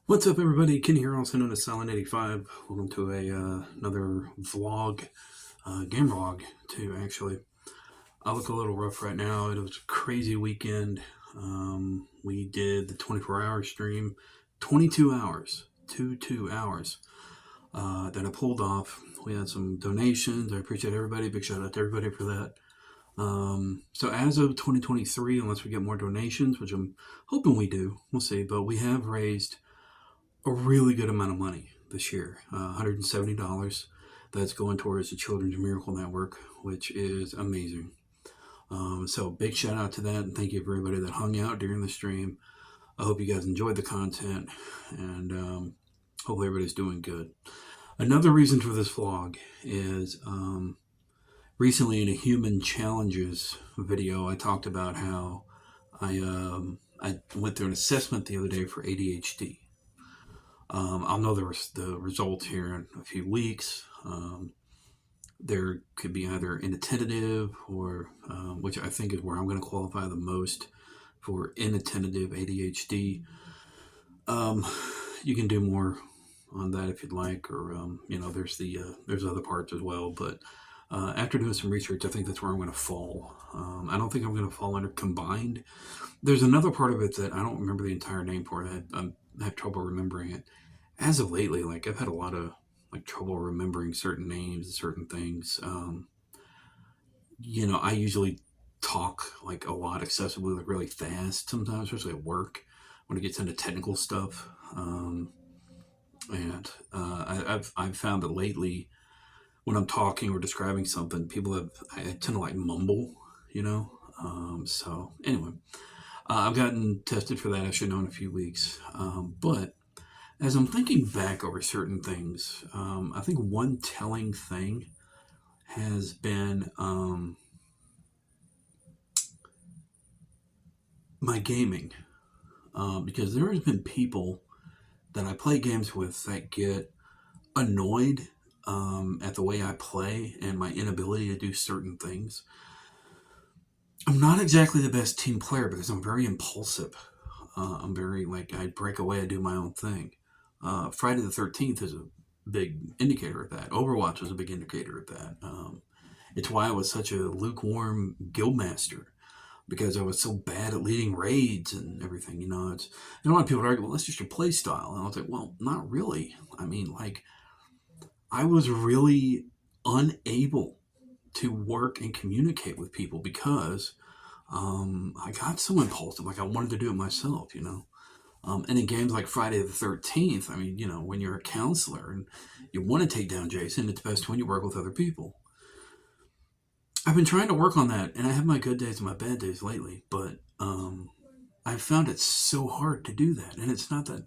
What's up, everybody? Kenny here, also known as Silent85. Welcome to another vlog, game vlog, too, actually. I look a little rough right now. It was a crazy weekend. We did the 24-hour stream, 22 hours, 2 hours, that I pulled off. We had some donations. I appreciate everybody. Big shout out to everybody for that. So as of 2023, unless we get more donations, which I'm hoping we do, we'll see, but we have raised a really good amount of money this year, $170. That's going towards the Children's Miracle Network, which is amazing. So big shout out to that, and thank you for everybody that hung out during the stream. I hope you guys enjoyed the content, and hopefully everybody's doing good. Another reason for this vlog is recently in a Human Challenges video, I talked about how I went through an assessment the other day for ADHD. I'll know the results here in a few weeks. There could be either inattentive or, which I think is where I'm going to qualify the most for inattentive ADHD. You can do more on that if you'd like, or there's other parts as well. But after doing some research, I think that's where I'm going to fall. I don't think I'm going to fall under combined. There's another part of it that I don't remember the entire name for. I have trouble remembering it. As of lately, like I've had a lot of trouble remembering certain names and certain things. I usually talk like a lot excessively, like really fast sometimes, especially at work when it gets into technical stuff. I've found that lately when I'm talking or describing something, I tend to like mumble, you know. So anyway, I've gotten tested for that. I should know in a few weeks. But as I'm thinking back over certain things, I think one telling thing has been my gaming. Because there has been people that I play games with that get annoyed at the way I play and my inability to do certain things. I'm not exactly the best team player because I'm very impulsive. I'm very, I break away, I do my own thing. Friday the 13th is a big indicator of that. Overwatch was a big indicator of that. It's why I was such a lukewarm guildmaster, because I was so bad at leading raids and everything. It's, a lot of people argue, well, that's just your play style. And I was like, well, not really. I mean, I was really unable to work and communicate with people because I got so impulsive. I wanted to do it myself, and in games like Friday the 13th, I mean, when you're a counselor and you want to take down Jason, it's best when you work with other people. I've been trying to work on that, and I have my good days and my bad days lately, but I've found it so hard to do that. And it's not that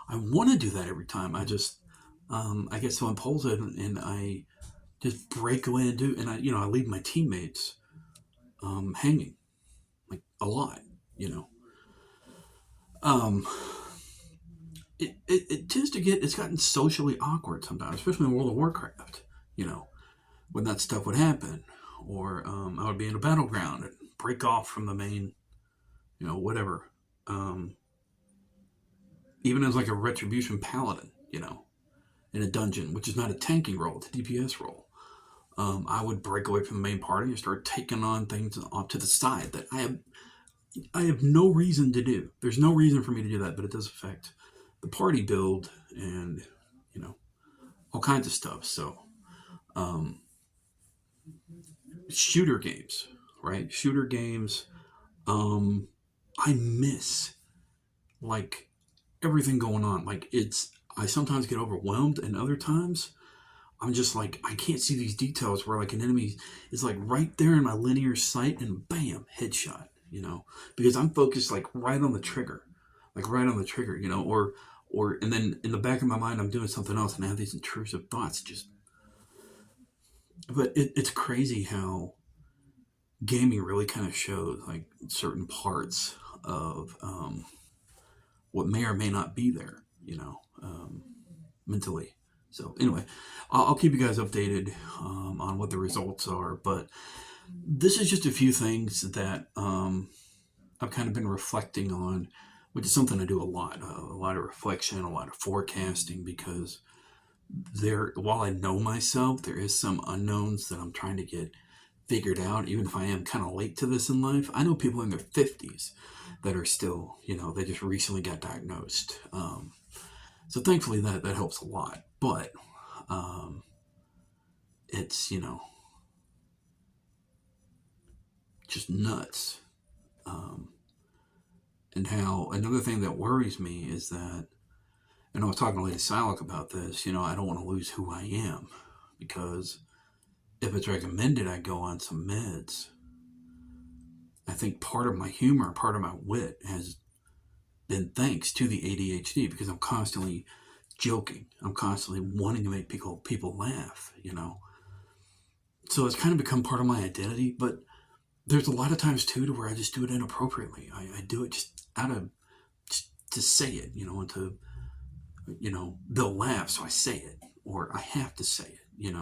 I want to do that every time. I get so impulsive and I just break away and do, and I leave my teammates hanging a lot, you know. Um, it tends to it's gotten socially awkward sometimes, especially in World of Warcraft, when that stuff would happen. Or I would be in a battleground and break off from the main, whatever. Even as a retribution paladin, in a dungeon, which is not a tanking role, it's a DPS role. I would break away from the main party and start taking on things off to the side that I have no reason to do. There's no reason for me to do that, but it does affect the party build and, all kinds of stuff. So, shooter games, right? Shooter games, I miss everything going on. I sometimes get overwhelmed, and other times I'm just I can't see these details where an enemy is right there in my linear sight and bam, headshot, because I'm focused right on the trigger, and then in the back of my mind, I'm doing something else and I have these intrusive thoughts but it's crazy how gaming really kind of shows certain parts of what may or may not be there, mentally. So anyway, I'll keep you guys updated on what the results are, but this is just a few things that I've kind of been reflecting on which is something I do a lot of reflection, a lot of forecasting, because while I know myself, there is some unknowns that I'm trying to get figured out, even if I am kind of late to this in life. I know people in their 50s that are still, they just recently got diagnosed. So thankfully that helps a lot. But um, it's, just nuts. Um, and how another thing that worries me is that, and I was talking to Lady Silek about this, I don't want to lose who I am, because if it's recommended I go on some meds, I think part of my humor, part of my wit has been thanks to the ADHD, because I'm constantly joking. I'm constantly wanting to make people laugh. So it's kind of become part of my identity. But there's a lot of times too to where I just do it inappropriately. I do it just out of just to say it, and to they'll laugh, so I say it, or I have to say it.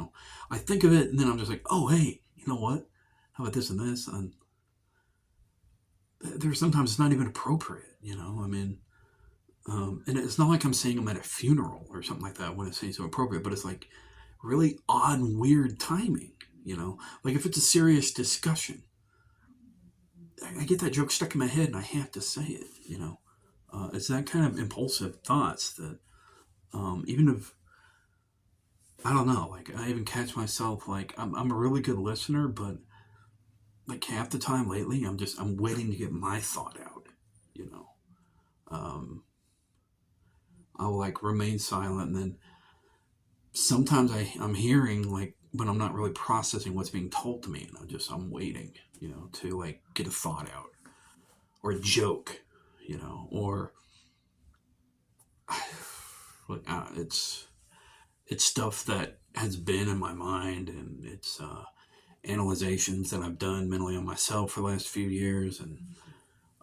I think of it, and then I'm just like, oh hey, you know what? How about this and this? And there's sometimes it's not even appropriate. I mean, and it's not like I'm saying I'm at a funeral or something like that when it's saying so appropriate, but it's like really odd and weird timing. Like if it's a serious discussion, I get that joke stuck in my head and I have to say it. It's that kind of impulsive thoughts that even if I don't know, like I even catch myself like I'm a really good listener, but like half the time lately, I'm waiting to get my thought out. You know, um, I'll like remain silent, and then sometimes I'm hearing like, but I'm not really processing what's being told to me, and I'm waiting, to like get a thought out or a joke, or like it's stuff that has been in my mind, and it's analyzations that I've done mentally on myself for the last few years, and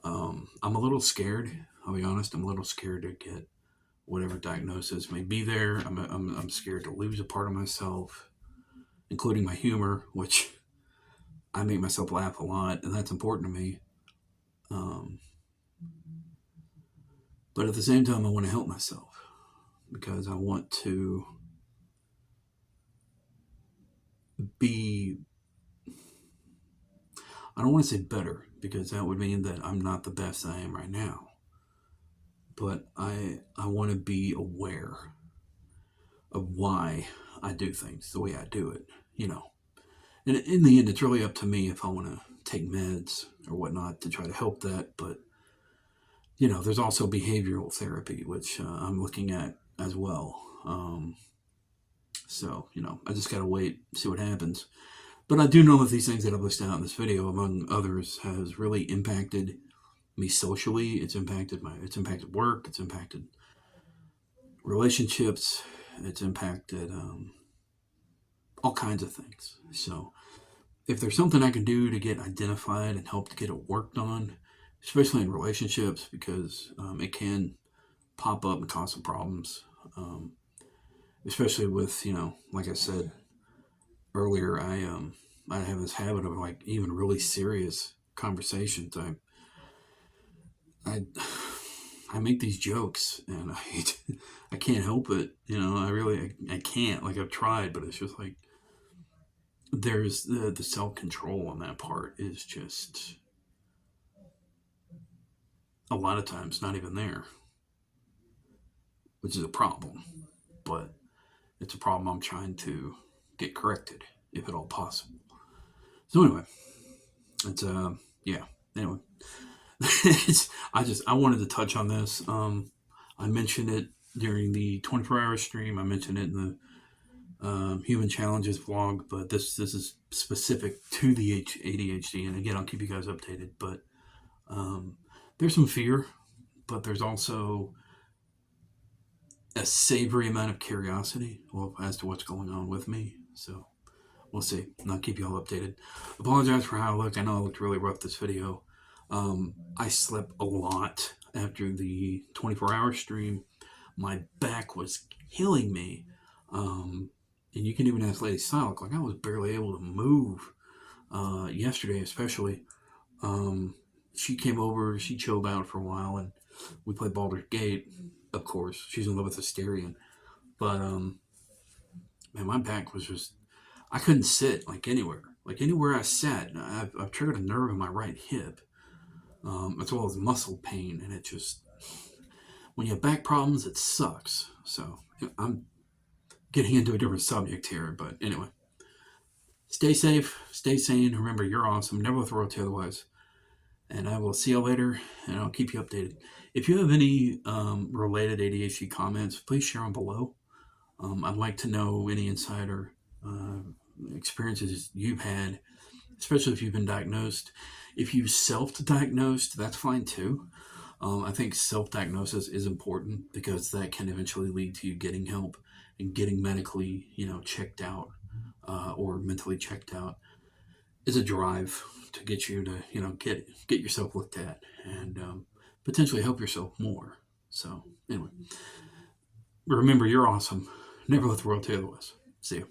I'm a little scared. I'll be honest. I'm a little scared to get whatever diagnosis may be there. I'm scared to lose a part of myself, including my humor, which I make myself laugh a lot, and that's important to me. Um, but at the same time, I want to help myself because I want to be, I don't want to say better because that would mean that I'm not the best I am right now. But I want to be aware of why I do things the way I do it, And in the end, it's really up to me if I want to take meds or whatnot to try to help that. But, there's also behavioral therapy, which I'm looking at as well. So, I just got to wait, see what happens. But I do know that these things that I've listed out in this video, among others, has really impacted me socially. It's impacted work. It's impacted relationships. It's impacted all kinds of things. So if there's something I can do to get identified and help to get it worked on, especially in relationships, because it can pop up and cause some problems, especially with, like I said earlier, I have this habit of like even really serious conversations. I I make these jokes and I can't help it. I can't. Like I've tried, but it's just like there's the self control on that part is just a lot of times not even there, which is a problem. But it's a problem I'm trying to get corrected, if at all possible. So anyway, it's yeah. Anyway, I wanted to touch on this. I mentioned it during the 24-hour stream. I mentioned it in the Human Challenges vlog, but this is specific to the ADHD. And again, I'll keep you guys updated. But there's some fear, but there's also a savory amount of curiosity as to what's going on with me. So we'll see. And I'll keep you all updated. Apologize for how I looked. I know I looked really rough this video. I slept a lot after the 24-hour stream. My back was killing me. And you can even ask Lady Silek, like I was barely able to move yesterday, especially. She came over, she chilled out for a while, and We played Baldur's Gate, of course. She's in love with Asterion. But, man, my back was just, I couldn't sit like anywhere. Like anywhere I sat, I've triggered a nerve in my right hip, as well as muscle pain. And it just, when you have back problems, it sucks. So I'm getting into a different subject here. But anyway, stay safe, stay sane. Remember, you're awesome. Never let the world tell you otherwise. And I will see you later, and I'll keep you updated. If you have any related ADHD comments, please share them below. I'd like to know any insider uh, experiences you've had, especially if you've been diagnosed. If you self-diagnosed, that's fine too. I think self-diagnosis is important because that can eventually lead to you getting help and getting medically, checked out or mentally checked out. Is a drive to get you to, get yourself looked at and potentially help yourself more. So anyway, remember, you're awesome. Never let the world tell you otherwise. See you.